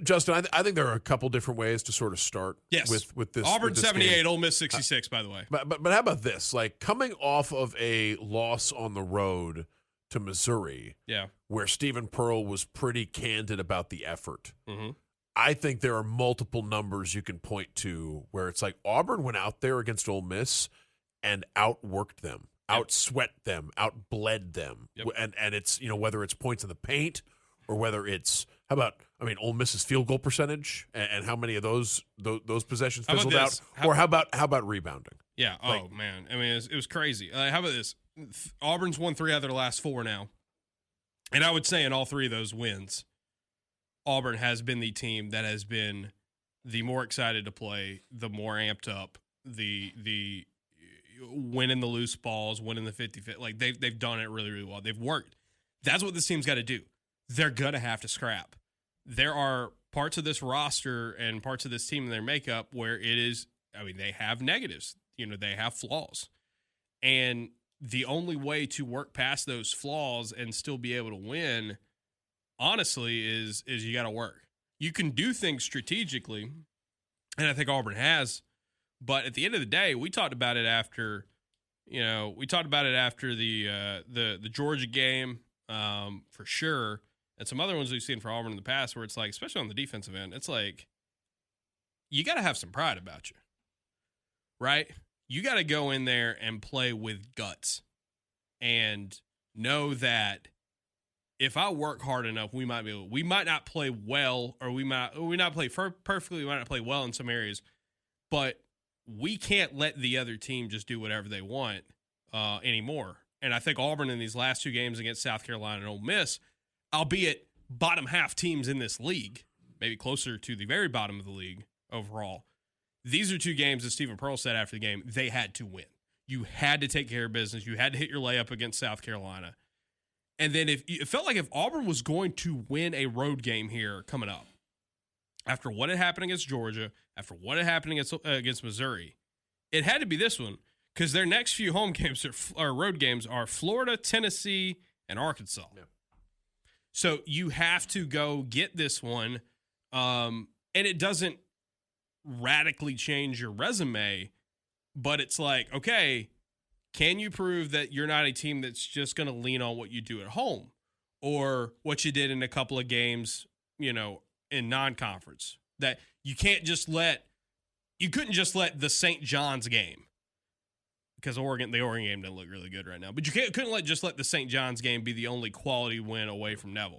Justin, I think there are a couple different ways to sort of start. Yes. With this. Auburn with this 78, game. Ole Miss 66. By the way, but how about this? Like coming off of a loss on the road to Missouri, where Stephen Pearl was pretty candid about the effort. Mm-hmm. I think there are multiple numbers you can point to where it's like Auburn went out there against Ole Miss and outworked them, outsweat them, outbled them, and it's whether it's points in the paint or whether it's Ole Miss's field goal percentage and how many of those possessions fizzled out, or how about rebounding? Yeah. Oh man, I mean it was crazy. How about this? Auburn's won 3 out of their last 4 now, and I would say in all 3 of those wins, Auburn has been the team that has been the more excited to play, the more amped up, the winning the loose balls, winning the 50-50. Like they've done it really, really well. They've worked. That's what this team's got to do. They're gonna have to scrap. There are parts of this roster and parts of this team in their makeup where it is. I mean, they have negatives. They have flaws, and the only way to work past those flaws and still be able to win, honestly, is you got to work. You can do things strategically, and I think Auburn has. But at the end of the day, we talked about it after, the Georgia game for sure, and some other ones we've seen for Auburn in the past where it's like, especially on the defensive end, it's like you got to have some pride about you, right? You got to go in there and play with guts and know that if I work hard enough, we might not play well, or we might not play perfectly. We might not play well in some areas, but we can't let the other team just do whatever they want anymore. And I think Auburn in these last 2 games against South Carolina and Ole Miss, albeit bottom half teams in this league, maybe closer to the very bottom of the league overall, these are 2 games, as Stephen Pearl said after the game, they had to win. You had to take care of business. You had to hit your layup against South Carolina. And then it felt like if Auburn was going to win a road game here coming up, after what had happened against Georgia, after what had happened against Missouri, it had to be this one, because their next few home games or road games are Florida, Tennessee, and Arkansas. Yeah. So you have to go get this one, and it doesn't radically change your resume, but it's like, okay, can you prove that you're not a team that's just going to lean on what you do at home or what you did in a couple of games, in non-conference? That you couldn't just let the St. John's game, because the Oregon game didn't look really good right now, but you couldn't let the St. John's game be the only quality win away from Neville.